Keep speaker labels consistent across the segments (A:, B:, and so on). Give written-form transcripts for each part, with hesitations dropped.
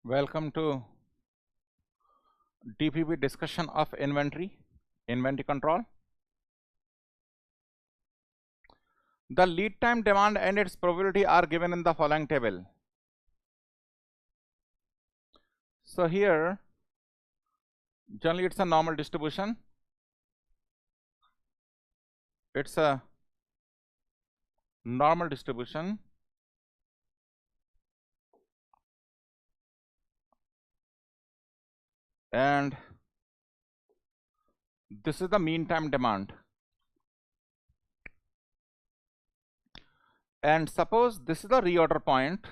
A: Welcome to DPP discussion of inventory control. The lead time, demand and its probability are given in the following table. So here generally it's a normal distribution. It's a normal distribution. And this is the mean time demand. And suppose this is the reorder point.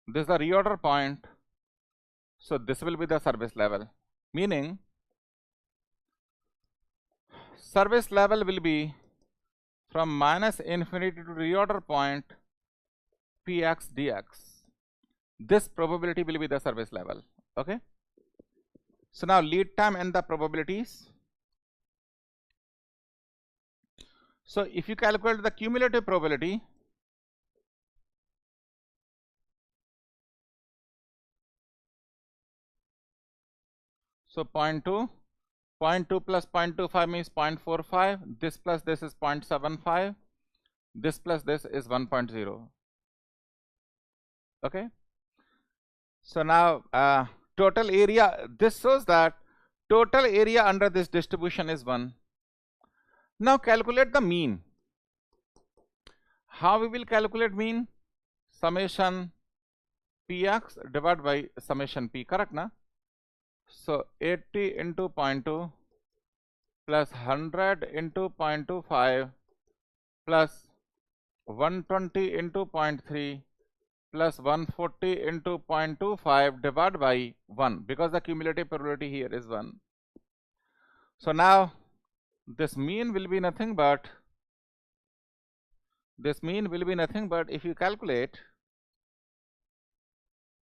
A: This is the reorder point. So this will be the service level. Meaning service level will be from minus infinity to reorder point px dx. This probability will be the service level. Okay. So now lead time and the probabilities. So if you calculate the cumulative probability, so 0.2 plus 0.25 means 0.45, this plus this is 0.75, this plus this is 1.0. okay. So now total area, this shows that total area under this distribution is 1. Now calculate the mean. How we will calculate mean? Summation px divided by summation p, correct na? So 80 into 0.2 plus 100 into 0.25 plus 120 into 0.3 plus 140 into 0.25 divided by 1, because the cumulative probability here is 1. So now this mean will be nothing but if you calculate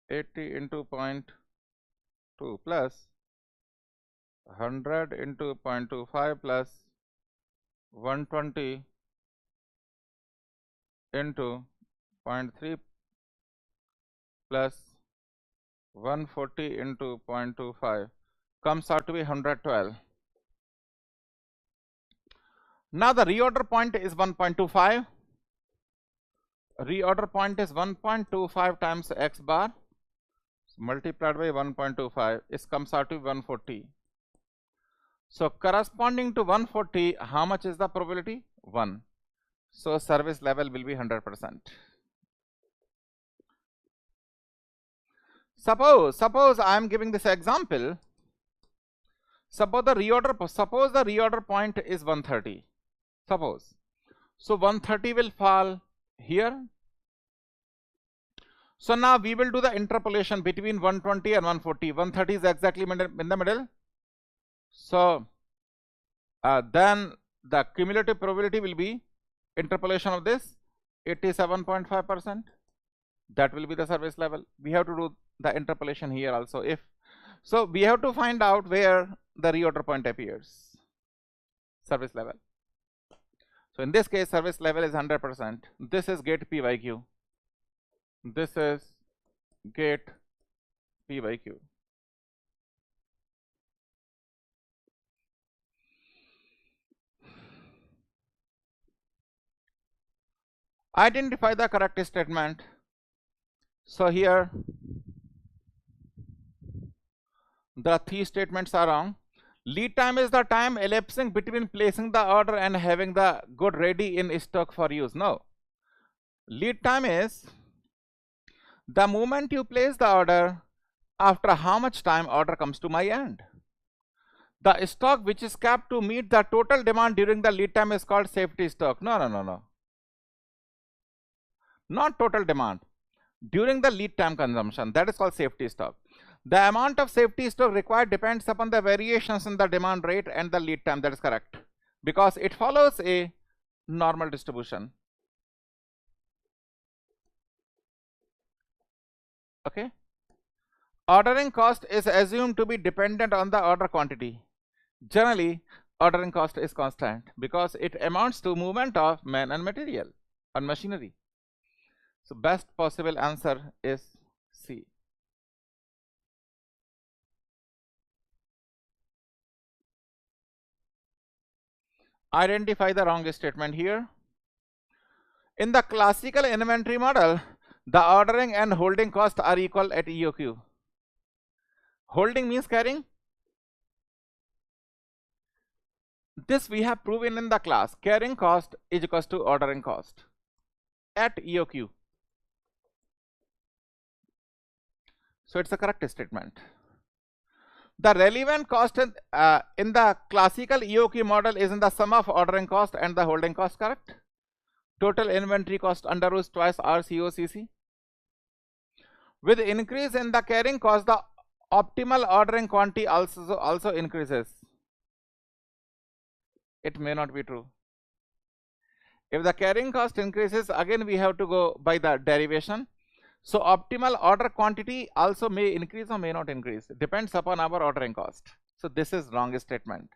A: 80 into 0.2 plus 100 into 0.25 plus 120 into 0.3 plus 140 into 0.25 comes out to be 112. Now the reorder point is 1.25. Reorder point is 1.25 times x bar multiplied by 1.25. It comes out to 140. So corresponding to 140, how much is the probability? 1. So service level will be 100%. Suppose I am giving this example. Suppose the reorder point is 130. Suppose. So 130 will fall here. So now we will do the interpolation between 120 and 140. 130 is exactly in the middle. So then the cumulative probability will be interpolation of this 87.5%. That will be the service level. We have to do the interpolation here also. So we have to find out where the reorder point appears. Service level. So in this case, service level is 100%. This is gate P by Q. This is gate P by Q. Identify the correct statement. So here the 3 statements are wrong. Lead time is the time elapsing between placing the order and having the good ready in stock for use. No. Lead time is the moment you place the order, after how much time order comes to my end. The stock which is kept to meet the total demand during the lead time is called safety stock. No. Not total demand. During the lead time consumption, that is called safety stock. The amount of safety stock required depends upon the variations in the demand rate and the lead time. That is correct, because it follows a normal distribution. Okay. Ordering cost is assumed to be dependent on the order quantity. Generally, ordering cost is constant because it amounts to movement of man and material and machinery. So best possible answer is C. Identify the wrong statement here. In the classical inventory model, the ordering and holding cost are equal at EOQ. Holding means carrying. This we have proven in the class. Carrying cost is equals to ordering cost at EOQ. So it's a correct statement. The relevant cost in the classical EOQ model is in the sum of ordering cost and the holding cost, correct? Total inventory cost under root twice RCOCC. With increase in the carrying cost, the optimal ordering quantity also increases. It may not be true. If the carrying cost increases, again we have to go by the derivation. So optimal order quantity also may increase or may not increase. Depends upon our ordering cost. So this is wrong statement.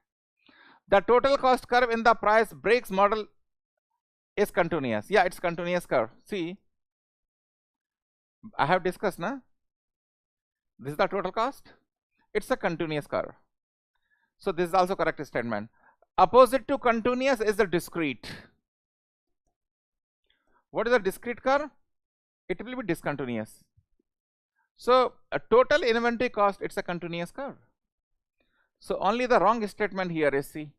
A: The total cost curve in the price breaks model is continuous. Yeah, it's continuous curve. See, I have discussed, na? This is the total cost. It's a continuous curve. So this is also correct statement. Opposite to continuous is the discrete. What is the discrete curve? It will be discontinuous. So a total inventory cost, it's a continuous curve. So only the wrong statement here is C.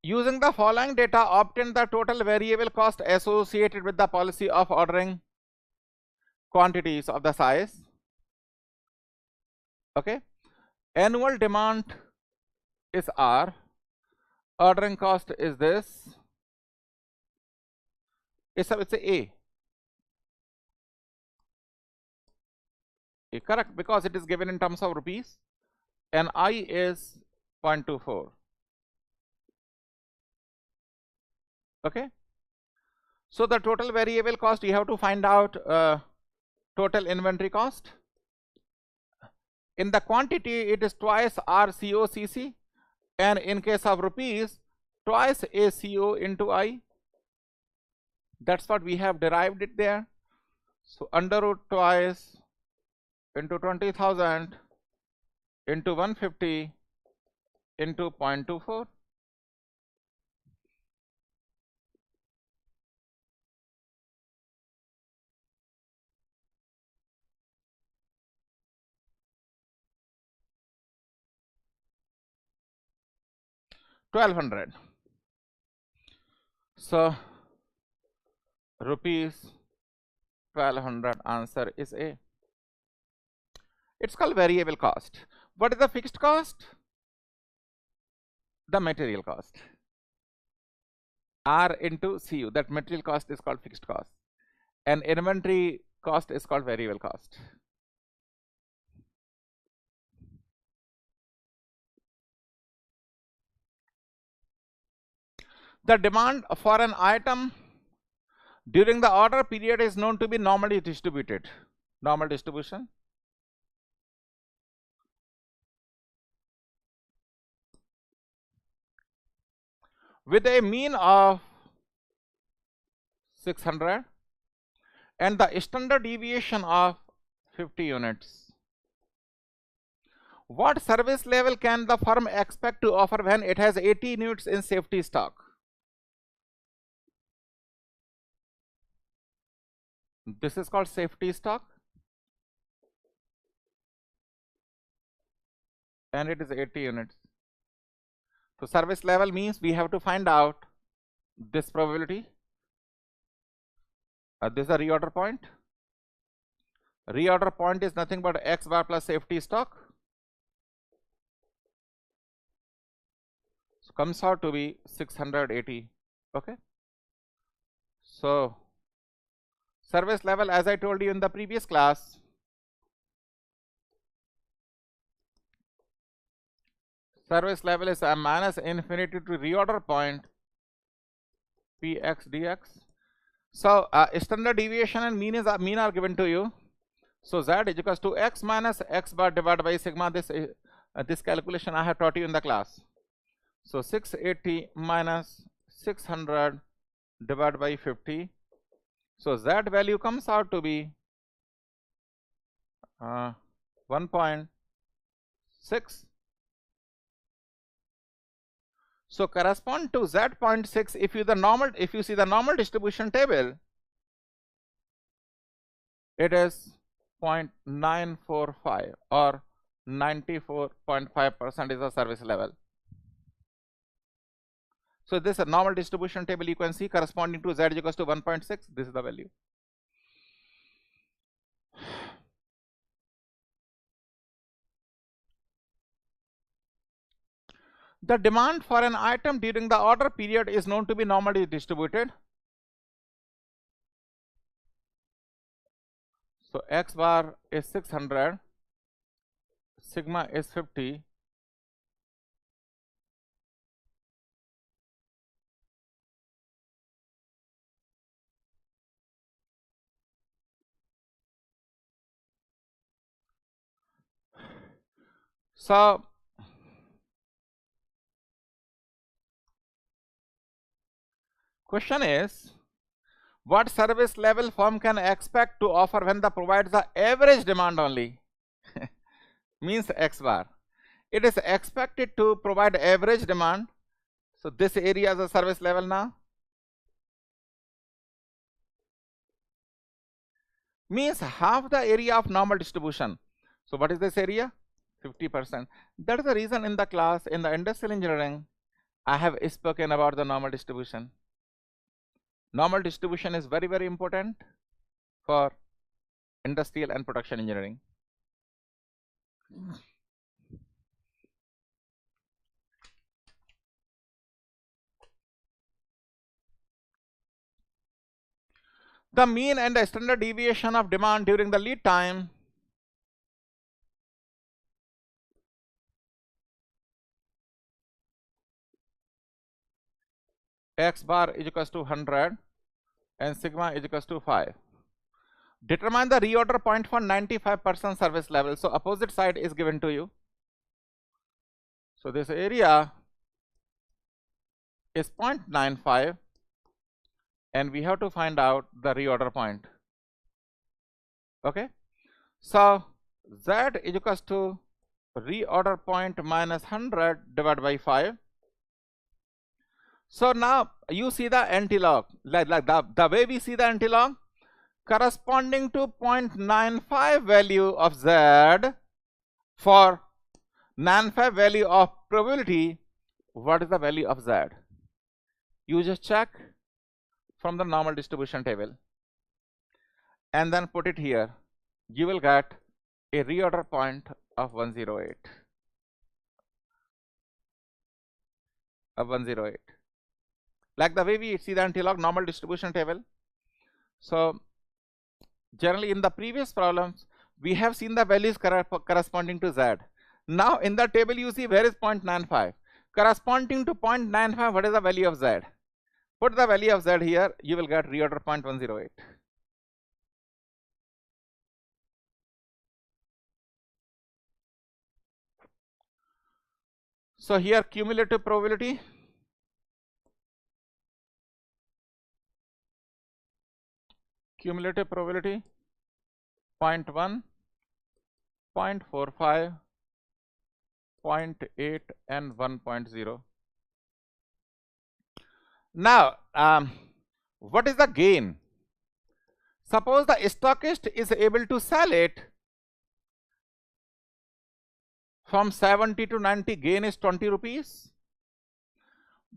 A: Using the following data, obtain the total variable cost associated with the policy of ordering quantities of the size. Okay. Annual demand is R. Ordering cost is this. It's A. Correct, because it is given in terms of rupees, and I is 0.24. Okay. So the total variable cost, you have to find out total inventory cost. In the quantity, it is twice RCOCC, and in case of rupees, twice ACO into I. That's what we have derived it there. So under root twice into 20,000 into 150 into 0.24. $1,200. So rupees 1,200, answer is A. It's called variable cost. What is the fixed cost? The material cost. R into CU, that material cost is called fixed cost, and inventory cost is called variable cost. The demand for an item during the order period is known to be normally distributed. Normal distribution. With a mean of 600 and the standard deviation of 50 units. What service level can the firm expect to offer when it has 80 units in safety stock? This is called safety stock, and it is 80 units. So service level means we have to find out this probability. This is a reorder point. Reorder point is nothing but X bar plus safety stock. So comes out to be 680. Okay. So service level, as I told you in the previous class, service level is minus infinity to reorder point Px dx. So standard deviation and mean are given to you. So z is equals to x minus x bar divided by sigma. This calculation I have taught you in the class. So 680 minus 600 divided by 50. So z value comes out to be 1.6. So correspond to Z.6. If you see the normal distribution table, it is 0.945 or 94.5% is the service level. So this is a normal distribution table you can see corresponding to Z equals to 1.6. This is the value. The demand for an item during the order period is known to be normally distributed. So X bar is 600, sigma is 50, so question is, what service level firm can expect to offer when the provides the average demand only? Means X bar. It is expected to provide average demand. So this area is a service level now. Means half the area of normal distribution. So what is this area? 50%. That is the reason in the class, in the industrial engineering, I have spoken about the normal distribution. Normal distribution is very, very important for industrial and production engineering. The mean and the standard deviation of demand during the lead time X bar is equals to 100 and sigma is equals to 5. Determine the reorder point for 95% service level. So opposite side is given to you. So this area is 0.95 and we have to find out the reorder point. Okay. So Z is equals to reorder point minus 100 divided by 5. So now you see the antilog, like the way we see the antilog, corresponding to 0.95 value of Z for 95 value of probability. What is the value of Z? You just check from the normal distribution table and then put it here. You will get a reorder point of 108. Like the way we see the antilog normal distribution table. So generally in the previous problems, we have seen the values corresponding to Z. Now in the table you see where is 0.95. Corresponding to 0.95, what is the value of Z? Put the value of Z here, you will get reorder point 108. So here cumulative probability. Cumulative probability 0.1, 0.45, 0.8 and 1.0. Now what is the gain? Suppose the stockist is able to sell it from 70 to 90, gain is 20 rupees.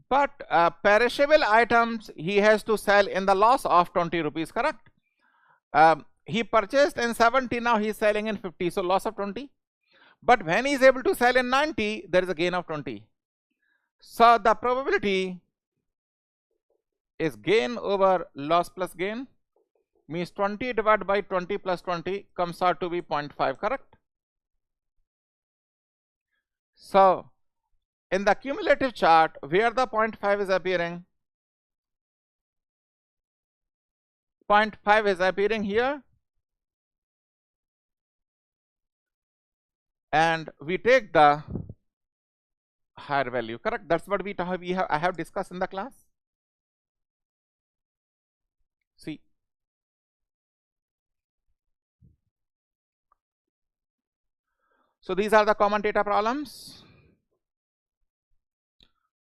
A: But perishable items he has to sell in the loss of 20 rupees, correct? He purchased in 70, now he is selling in 50, so loss of 20. But when he is able to sell in 90, there is a gain of 20. So the probability is gain over loss plus gain, means 20 divided by 20 plus 20 comes out to be 0.5, correct? So in the cumulative chart, where the 0.5 is appearing, 0.5 is appearing here, and we take the higher value, correct? That's what I have discussed in the class. See, So these are the common data problems.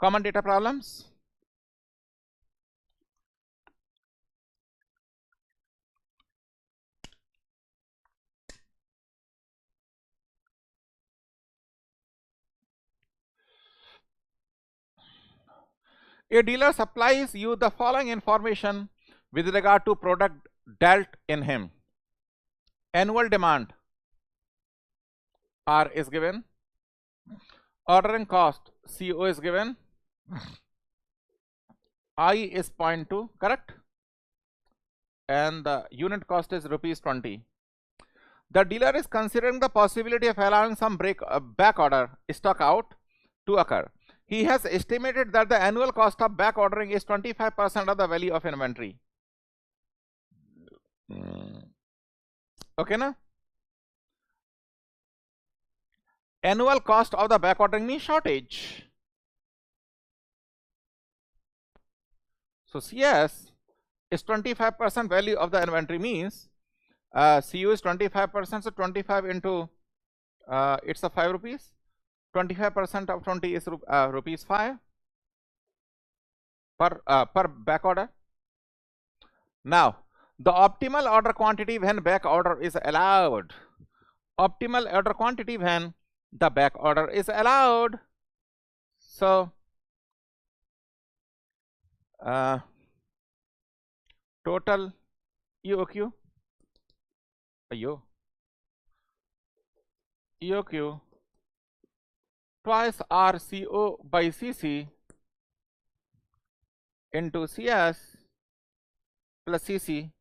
A: Common data problems. A dealer supplies you the following information with regard to product dealt in him. Annual demand R is given. Ordering cost CO is given. I is 0.2, correct? And the unit cost is ₹20. The dealer is considering the possibility of allowing some back order stock out to occur. He has estimated that the annual cost of back ordering is 25% of the value of inventory. Okay, na? Annual cost of the back ordering means shortage. So CS is 25% value of the inventory means CU is 25%, so 25 into it's a 5 rupees. 25% of 20 is rupees 5 per back order. Now the optimal order quantity when back order is allowed. Optimal order quantity when the back order is allowed. So total EOQ twice RCO by CC into CS plus CC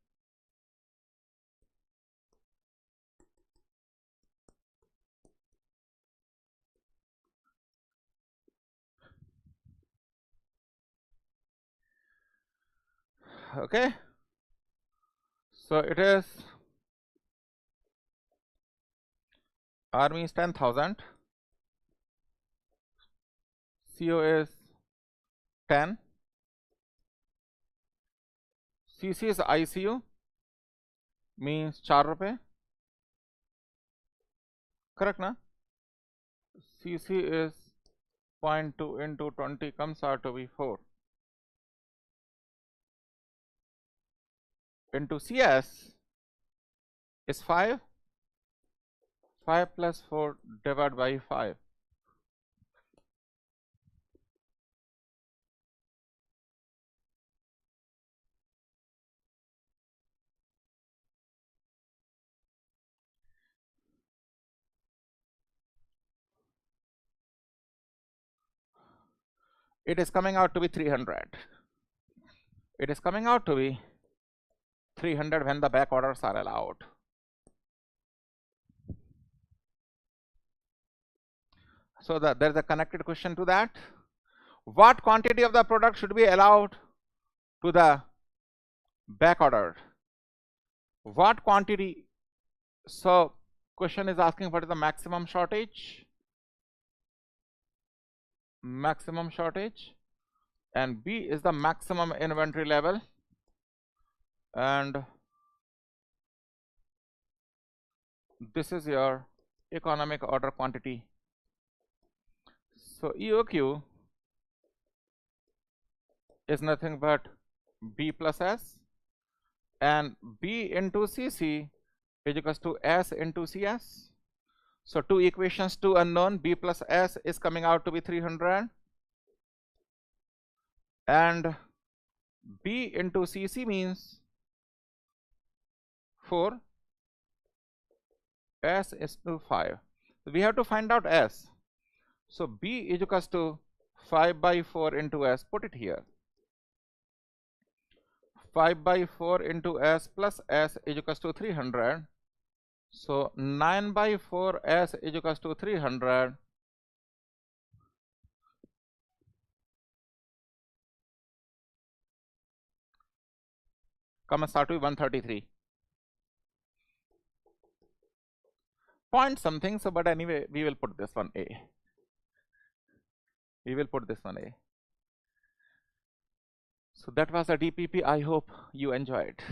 A: okay. So it is R means 10,000, CO is 10, CC is ICU means 4 rupees, correct na? CC is 0.2 into 20 comes out to be 4 into CS is 5 plus 4 divided by 5. It is coming out to be 300. It is coming out to be 300 when the back orders are allowed. So there is a connected question to that. What quantity of the product should be allowed to the back ordered? What quantity? So question is asking what is the maximum shortage? Maximum shortage, and B is the maximum inventory level, and this is your economic order quantity. So EOQ is nothing but B plus S, and B into CC is equals to S into CS. So two equations, two unknown, B plus S is coming out to be 300, and B into CC means 4, S is to 5. So we have to find out S. So B is equals to 5 by 4 into S, put it here. 5 by 4 into S plus S is equals to 300. So 9 by 4 S is equals to 300. Comes out to 133. Point something, so but anyway, we will put this one A. We will put this one A. So that was a DPP. I hope you enjoyed.